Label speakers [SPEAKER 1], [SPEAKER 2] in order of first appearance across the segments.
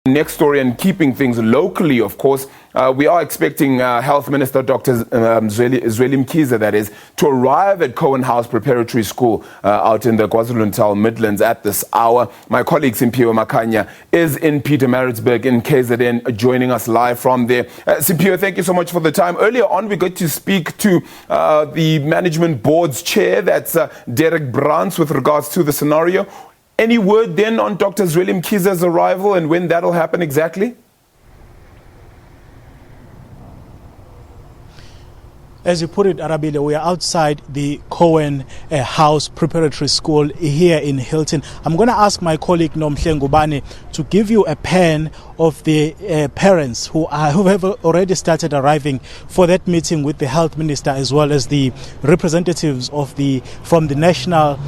[SPEAKER 1] Next story, and keeping things locally, of course, we are expecting Health Minister Dr Zweli Mkhize, that is, to arrive at Cowan House Preparatory School out in the KwaZulu-Natal Midlands at this hour. My colleague Simpiwe Makanya is in Pietermaritzburg in KZN, joining us live from there. Simpiwe, thank you so much for the time. Earlier on, we got to speak to the management board's chair, that's Derek Brans, with regards to the scenario. Any word then on Dr. Zweli Mkhize's arrival and when that'll happen exactly?
[SPEAKER 2] As you put it, Arabile, we are outside the Cowan House Preparatory School here in Hilton. I'm going to ask my colleague Nomhle Ngubane to give you a pan of the parents who have already started arriving for that meeting with the Health Minister, as well as the representatives from the National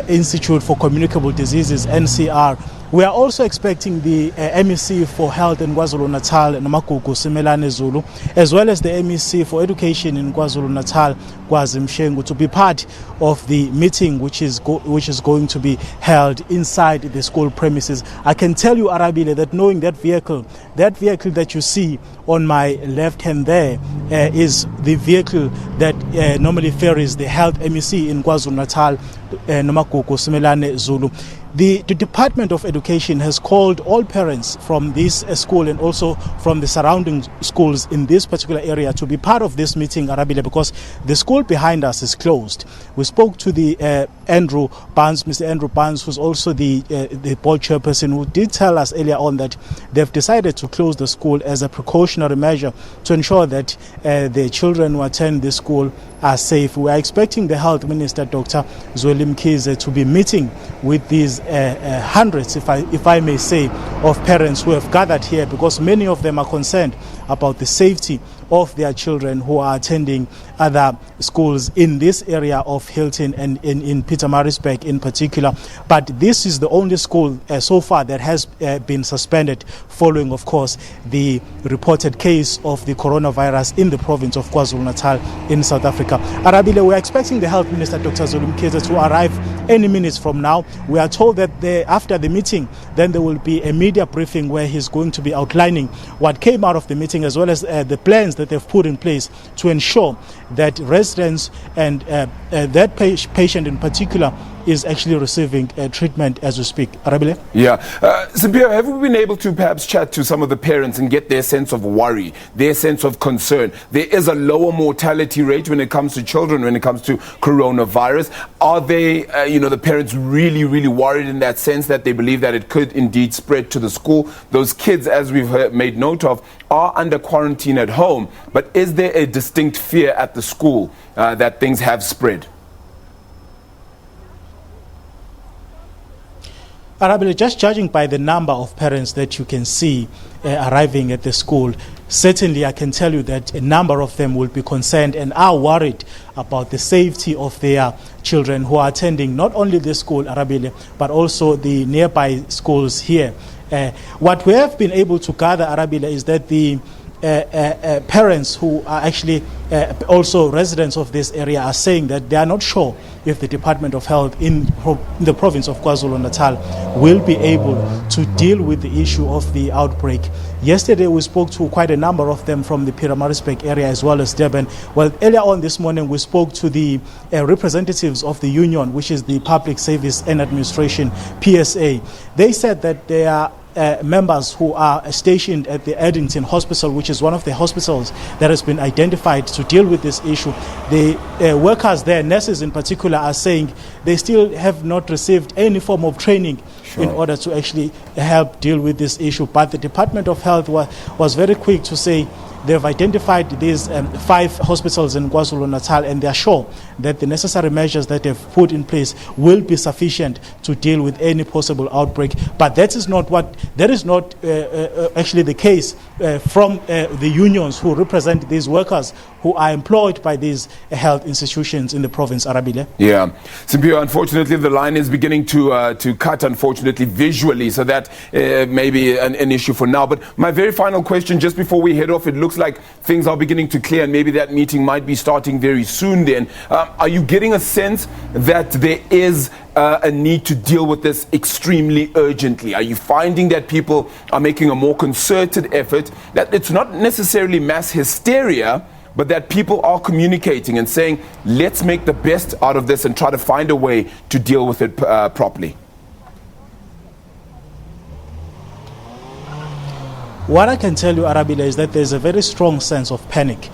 [SPEAKER 2] Institute for Communicable Diseases, NCR. We are also expecting the MEC for Health in KwaZulu-Natal, Nomagugu Simelane Zulu, as well as the MEC for Education in KwaZulu-Natal, Kwazi Mshengu, to be part of the meeting which is going to be held inside the school premises. I can tell you, Arabile, that knowing that vehicle that you see on my left hand there is the vehicle that normally ferries the Health MEC in KwaZulu-Natal, Nomagugu Simelane Zulu. The Department of Education has called all parents from this school and also from the surrounding schools in this particular area to be part of this meeting, Arabile, because the school behind us is closed. We spoke to the Mr. Andrew Barnes, who's also the board chairperson, who did tell us earlier on that they've decided to close the school as a precautionary measure to ensure that the children who attend the school are safe. We are expecting the Health Minister, Dr. Zweli Mkhize, to be meeting with these hundreds, if I may say, of parents who have gathered here, because many of them are concerned about the safety of their children who are attending other schools in this area of Hilton and in Pietermaritzburg in particular. But this is the only school so far that has been suspended following, of course, the reported case of the coronavirus in the province of KwaZulu-Natal in South Africa. Arabile, we are expecting the Health Minister, Dr. Zweli Mkhize, to arrive any minutes from now. We are told that after the meeting, then there will be a media briefing where he's going to be outlining what came out of the meeting, as well as the plans that they've put in place to ensure that residents and that patient in particular is actually receiving treatment as we speak. Arabile?
[SPEAKER 1] Yeah. Simpiwe, have we been able to perhaps chat to some of the parents and get their sense of worry, their sense of concern? There is a lower mortality rate when it comes to children, when it comes to coronavirus. Are they, the parents really, really worried in that sense that they believe that it could indeed spread to the school? Those kids, as we've made note of, are under quarantine at home. But is there a distinct fear at the school that things have spread?
[SPEAKER 2] Arabile, just judging by the number of parents that you can see arriving at the school, certainly I can tell you that a number of them will be concerned and are worried about the safety of their children who are attending not only this school, Arabile, but also the nearby schools here. What we have been able to gather, Arabile, is that the parents who are actually also residents of this area are saying that they are not sure if the Department of Health in the province of KwaZulu-Natal will be able to deal with the issue of the outbreak. Yesterday we spoke to quite a number of them from the Pietermaritzburg area as well as Durban. Well, earlier on this morning we spoke to the representatives of the union, which is the Public Service and Administration, PSA. They said that they are members who are stationed at the Eddington Hospital, which is one of the hospitals that has been identified to deal with this issue. The workers there, nurses in particular, are saying they still have not received any form of training in order to actually help deal with this issue. But the Department of Health was very quick to say they've identified these 5 hospitals in KwaZulu-Natal, and they are sure that the necessary measures that they've put in place will be sufficient to deal with any possible outbreak. But that is not actually the case from the unions who represent these workers who are employed by these health institutions in the province, Arabile.
[SPEAKER 1] Yeah. Simpiwe, unfortunately, the line is beginning to cut, unfortunately, visually, so that may be an issue for now. But my very final question, just before we head off, it looks looks like things are beginning to clear and maybe that meeting might be starting very soon then. Are you getting a sense that there is a need to deal with this extremely urgently? Are you finding that people are making a more concerted effort, that it's not necessarily mass hysteria, but that people are communicating and saying, let's make the best out of this and try to find a way to deal with it properly?
[SPEAKER 2] What I can tell you, Arabile, is that there's a very strong sense of panic.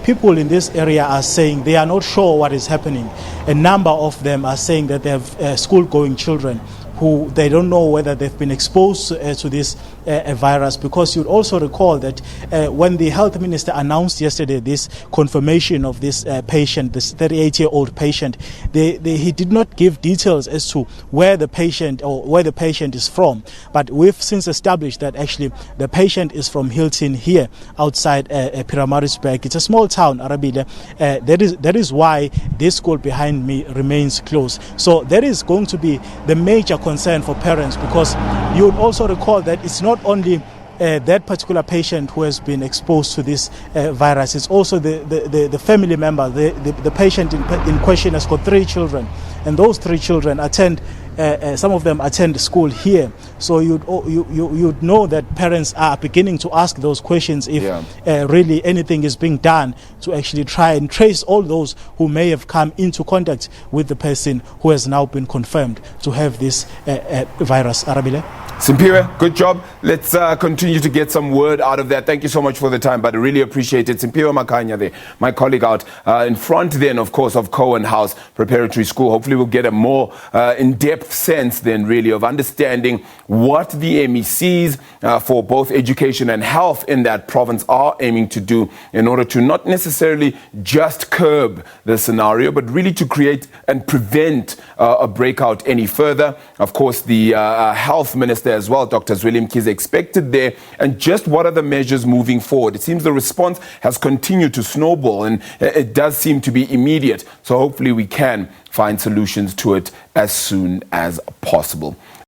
[SPEAKER 2] People in this area are saying they are not sure what is happening. A number of them are saying that they have school-going children who they don't know whether they've been exposed to this virus, because you'd also recall that when the health minister announced yesterday this confirmation of this patient, this 38-year-old patient, he did not give details as to where the patient is from. But we've since established that actually the patient is from Hilton here outside Pietermaritzburg. It's a small town, Arabile. That is why this school behind me remains closed. So there is going to be the major concern for parents, because you would also recall that it's not only that particular patient who has been exposed to this virus, it's also the family member. The patient in question has got 3 children, and those 3 children attend, some of them attend school here. So you'd know that parents are beginning to ask those questions if really anything is being done to actually try and trace all those who may have come into contact with the person who has now been confirmed to have this virus. Arabile?
[SPEAKER 1] Simpiwe, good job. Let's continue to get some word out of that. Thank you so much for the time, but I really appreciate it. Simpiwe Makanya there, my colleague out in front then, of course, of Cowan House Preparatory School. Hopefully we'll get a more in-depth sense then really of understanding what the MECs for both education and health in that province are aiming to do in order to not necessarily just curb the scenario, but really to create and prevent a breakout any further. Of course, the health minister as well, Dr. Zweli Mkhize, expected there, and just what are the measures moving forward? It seems the response has continued to snowball, and it does seem to be immediate. So hopefully we can find solutions to it as soon as possible.